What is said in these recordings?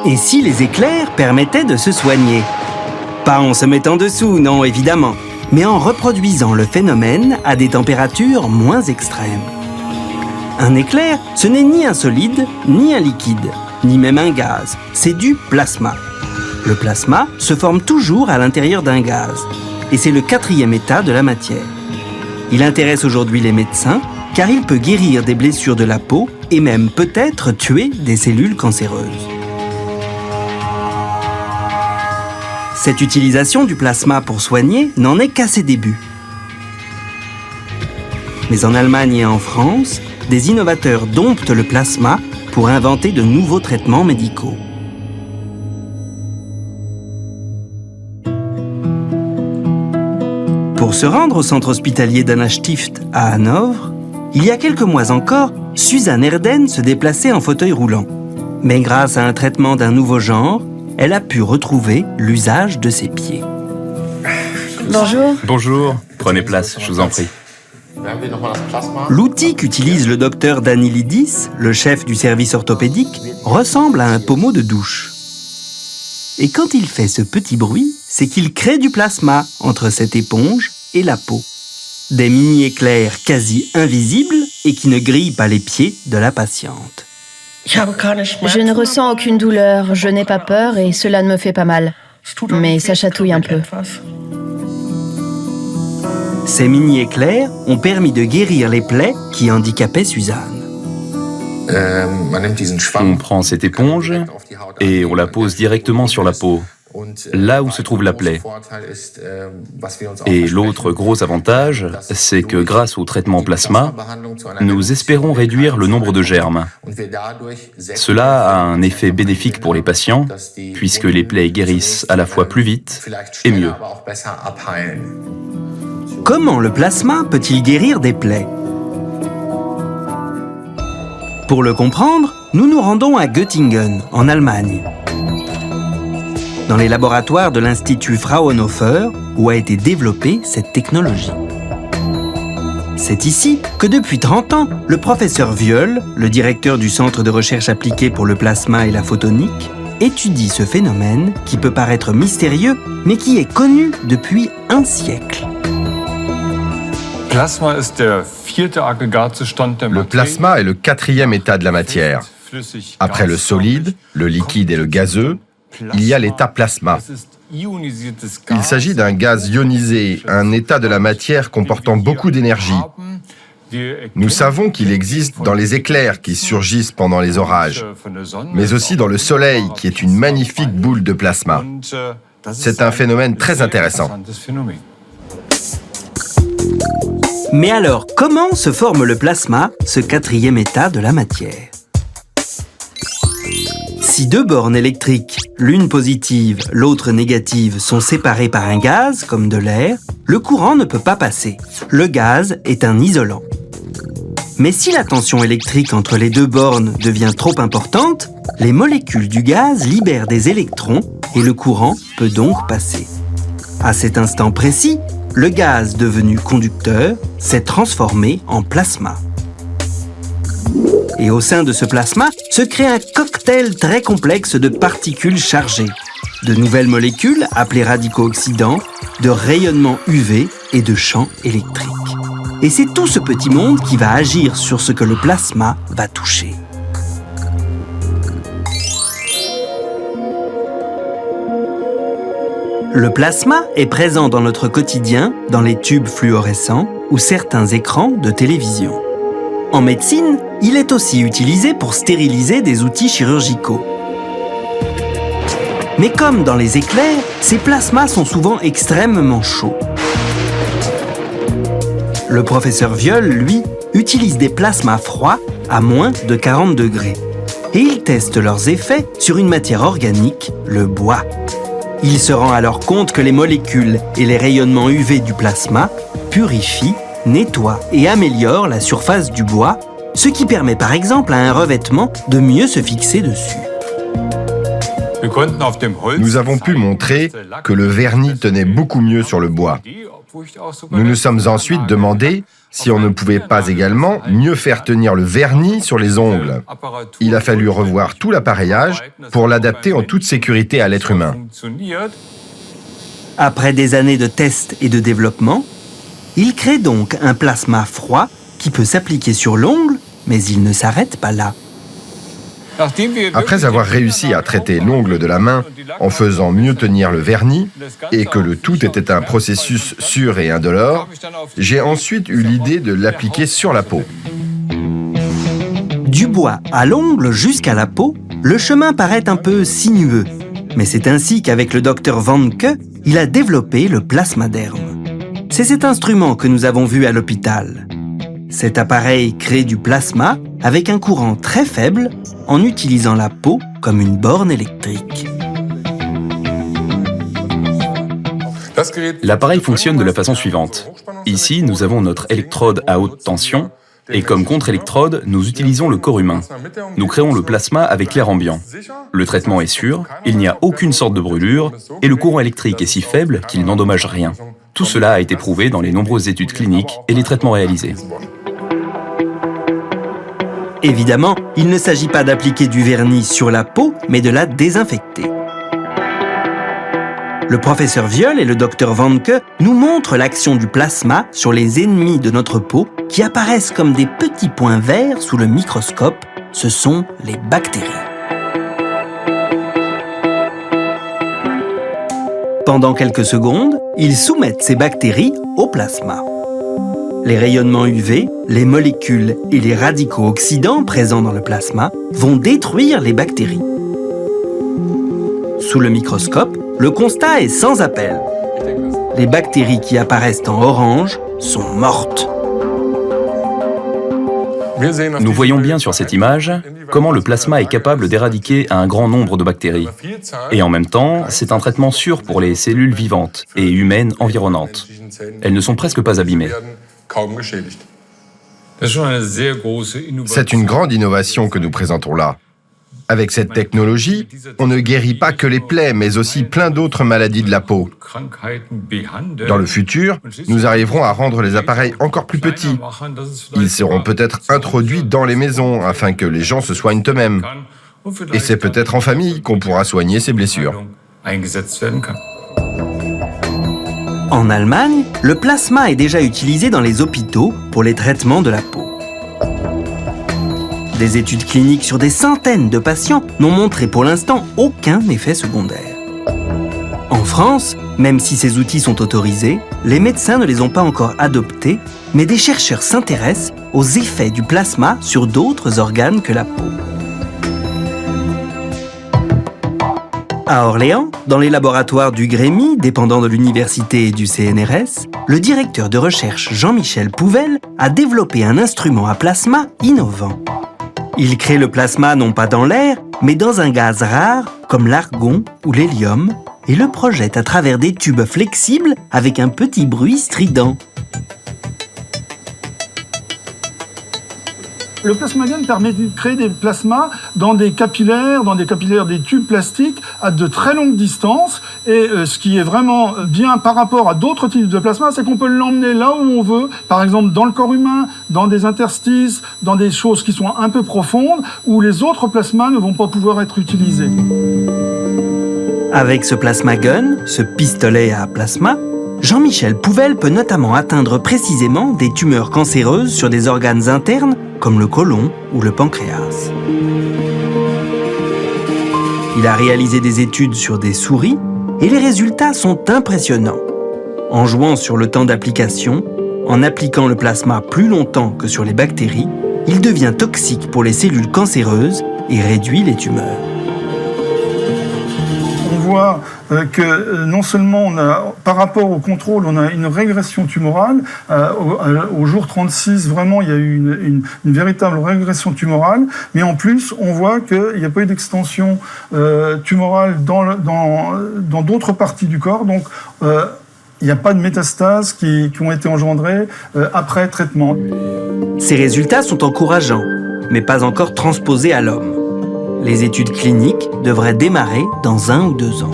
Et si les éclairs permettaient de se soigner? Pas en se mettant dessous, non, évidemment, mais en reproduisant le phénomène à des températures moins extrêmes. Un éclair, ce n'est ni un solide, ni un liquide, ni même un gaz, c'est du plasma. Le plasma se forme toujours à l'intérieur d'un gaz, et c'est le 4e état de la matière. Il intéresse aujourd'hui les médecins, car il peut guérir des blessures de la peau et même peut-être tuer des cellules cancéreuses. Cette utilisation du plasma pour soigner n'en est qu'à ses débuts. Mais en Allemagne et en France, des innovateurs domptent le plasma pour inventer de nouveaux traitements médicaux. Pour se rendre au centre hospitalier d'Anna Stift à Hanovre, il y a quelques mois encore, Suzanne Erden se déplaçait en fauteuil roulant. Mais grâce à un traitement d'un nouveau genre, elle a pu retrouver l'usage de ses pieds. Bonjour. Bonjour, prenez place, je vous en prie. L'outil qu'utilise le docteur Danilidis, le chef du service orthopédique, ressemble à un pommeau de douche. Et quand il fait ce petit bruit, c'est qu'il crée du plasma entre cette éponge et la peau. Des mini-éclairs quasi invisibles et qui ne grillent pas les pieds de la patiente. Je ne ressens aucune douleur, je n'ai pas peur et cela ne me fait pas mal. Mais ça chatouille un peu. Ces mini-éclairs ont permis de guérir les plaies qui handicapaient Suzanne. On prend cette éponge et on la pose directement sur la peau, là où se trouve la plaie. Et l'autre gros avantage, c'est que grâce au traitement plasma, nous espérons réduire le nombre de germes. Cela a un effet bénéfique pour les patients, puisque les plaies guérissent à la fois plus vite et mieux. Comment le plasma peut-il guérir des plaies? Pour le comprendre, nous nous rendons à Göttingen, en Allemagne, dans les laboratoires de l'Institut Fraunhofer, où a été développée cette technologie. C'est ici que depuis 30 ans, le professeur Viol, le directeur du Centre de recherche appliquée pour le plasma et la photonique, étudie ce phénomène qui peut paraître mystérieux, mais qui est connu depuis un siècle. Le plasma est le 4e état de la matière. Après le solide, le liquide et le gazeux, il y a l'état plasma. Il s'agit d'un gaz ionisé, un état de la matière comportant beaucoup d'énergie. Nous savons qu'il existe dans les éclairs qui surgissent pendant les orages, mais aussi dans le Soleil qui est une magnifique boule de plasma. C'est un phénomène très intéressant. Mais alors, comment se forme le plasma, ce 4e état de la matière? Si deux bornes électriques, l'une positive, l'autre négative, sont séparées par un gaz, comme de l'air, le courant ne peut pas passer. Le gaz est un isolant. Mais si la tension électrique entre les deux bornes devient trop importante, les molécules du gaz libèrent des électrons et le courant peut donc passer. À cet instant précis, le gaz devenu conducteur s'est transformé en plasma. Et au sein de ce plasma se crée un cocktail très complexe de particules chargées, de nouvelles molécules appelées radicaux oxydants, de rayonnement UV et de champs électriques. Et c'est tout ce petit monde qui va agir sur ce que le plasma va toucher. Le plasma est présent dans notre quotidien, dans les tubes fluorescents ou certains écrans de télévision. En médecine, il est aussi utilisé pour stériliser des outils chirurgicaux. Mais comme dans les éclairs, ces plasmas sont souvent extrêmement chauds. Le professeur Viol, lui, utilise des plasmas froids à moins de 40 degrés. Et il teste leurs effets sur une matière organique, le bois. Il se rend alors compte que les molécules et les rayonnements UV du plasma purifient, nettoient et améliorent la surface du bois, ce qui permet par exemple à un revêtement de mieux se fixer dessus. Nous avons pu montrer que le vernis tenait beaucoup mieux sur le bois. Nous nous sommes ensuite demandé si on ne pouvait pas également mieux faire tenir le vernis sur les ongles. Il a fallu revoir tout l'appareillage pour l'adapter en toute sécurité à l'être humain. Après des années de tests et de développement, il crée donc un plasma froid qui peut s'appliquer sur l'ongle, mais il ne s'arrête pas là. Après avoir réussi à traiter l'ongle de la main en faisant mieux tenir le vernis, et que le tout était un processus sûr et indolore, j'ai ensuite eu l'idée de l'appliquer sur la peau. Du bois à l'ongle jusqu'à la peau, le chemin paraît un peu sinueux. Mais c'est ainsi qu'avec le docteur Vanke, il a développé le plasmaderme. C'est cet instrument que nous avons vu à l'hôpital. Cet appareil crée du plasma avec un courant très faible en utilisant la peau comme une borne électrique. L'appareil fonctionne de la façon suivante. Ici, nous avons notre électrode à haute tension, et comme contre-électrode, nous utilisons le corps humain. Nous créons le plasma avec l'air ambiant. Le traitement est sûr, il n'y a aucune sorte de brûlure, et le courant électrique est si faible qu'il n'endommage rien. Tout cela a été prouvé dans les nombreuses études cliniques et les traitements réalisés. Évidemment, il ne s'agit pas d'appliquer du vernis sur la peau, mais de la désinfecter. Le professeur Viol et le docteur Vanke nous montrent l'action du plasma sur les ennemis de notre peau qui apparaissent comme des petits points verts sous le microscope. Ce sont les bactéries. Pendant quelques secondes, ils soumettent ces bactéries au plasma. Les rayonnements UV, les molécules et les radicaux oxydants présents dans le plasma vont détruire les bactéries. Sous le microscope, le constat est sans appel. Les bactéries qui apparaissent en orange sont mortes. Nous voyons bien sur cette image comment le plasma est capable d'éradiquer un grand nombre de bactéries. Et en même temps, c'est un traitement sûr pour les cellules vivantes et humaines environnantes. Elles ne sont presque pas abîmées. C'est une grande innovation que nous présentons là. Avec cette technologie, on ne guérit pas que les plaies, mais aussi plein d'autres maladies de la peau. Dans le futur, nous arriverons à rendre les appareils encore plus petits. Ils seront peut-être introduits dans les maisons afin que les gens se soignent eux-mêmes. Et c'est peut-être en famille qu'on pourra soigner ces blessures. En Allemagne, le plasma est déjà utilisé dans les hôpitaux pour les traitements de la peau. Des études cliniques sur des centaines de patients n'ont montré pour l'instant aucun effet secondaire. En France, même si ces outils sont autorisés, les médecins ne les ont pas encore adoptés, mais des chercheurs s'intéressent aux effets du plasma sur d'autres organes que la peau. À Orléans, dans les laboratoires du Grémy, dépendant de l'université et du CNRS, le directeur de recherche Jean-Michel Pouvel a développé un instrument à plasma innovant. Il crée le plasma non pas dans l'air, mais dans un gaz rare comme l'argon ou l'hélium et le projette à travers des tubes flexibles avec un petit bruit strident. Le plasmaderme permet de créer des plasmas dans des capillaires, des tubes plastiques à de très longues distances. Et ce qui est vraiment bien par rapport à d'autres types de plasma, c'est qu'on peut l'emmener là où on veut, par exemple dans le corps humain, dans des interstices, dans des choses qui sont un peu profondes, où les autres plasmas ne vont pas pouvoir être utilisés. Avec ce plasma gun, ce pistolet à plasma, Jean-Michel Pouvel peut notamment atteindre précisément des tumeurs cancéreuses sur des organes internes comme le côlon ou le pancréas. Il a réalisé des études sur des souris et les résultats sont impressionnants. En jouant sur le temps d'application, en appliquant le plasma plus longtemps que sur les bactéries, il devient toxique pour les cellules cancéreuses et réduit les tumeurs. On voit que non seulement par rapport au contrôle, on a une régression tumorale. Au jour 36, vraiment, il y a eu une véritable régression tumorale. Mais en plus, on voit qu'il n'y a pas eu d'extension tumorale dans d'autres parties du corps. Donc, il n'y a pas de métastases qui ont été engendrées après traitement. Ces résultats sont encourageants, mais pas encore transposés à l'homme. Les études cliniques devraient démarrer dans 1 ou 2 ans.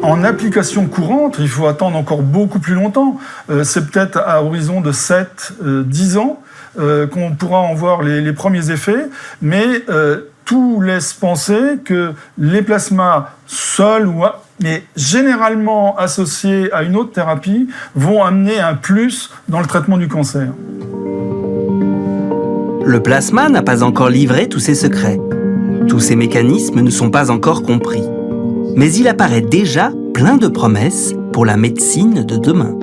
En application courante, il faut attendre encore beaucoup plus longtemps. C'est peut-être à horizon de 7-10 ans qu'on pourra en voir les premiers effets, mais tout laisse penser que les plasmas seuls mais généralement associés à une autre thérapie vont amener un plus dans le traitement du cancer. Le plasma n'a pas encore livré tous ses secrets. Tous ses mécanismes ne sont pas encore compris. Mais il apparaît déjà plein de promesses pour la médecine de demain.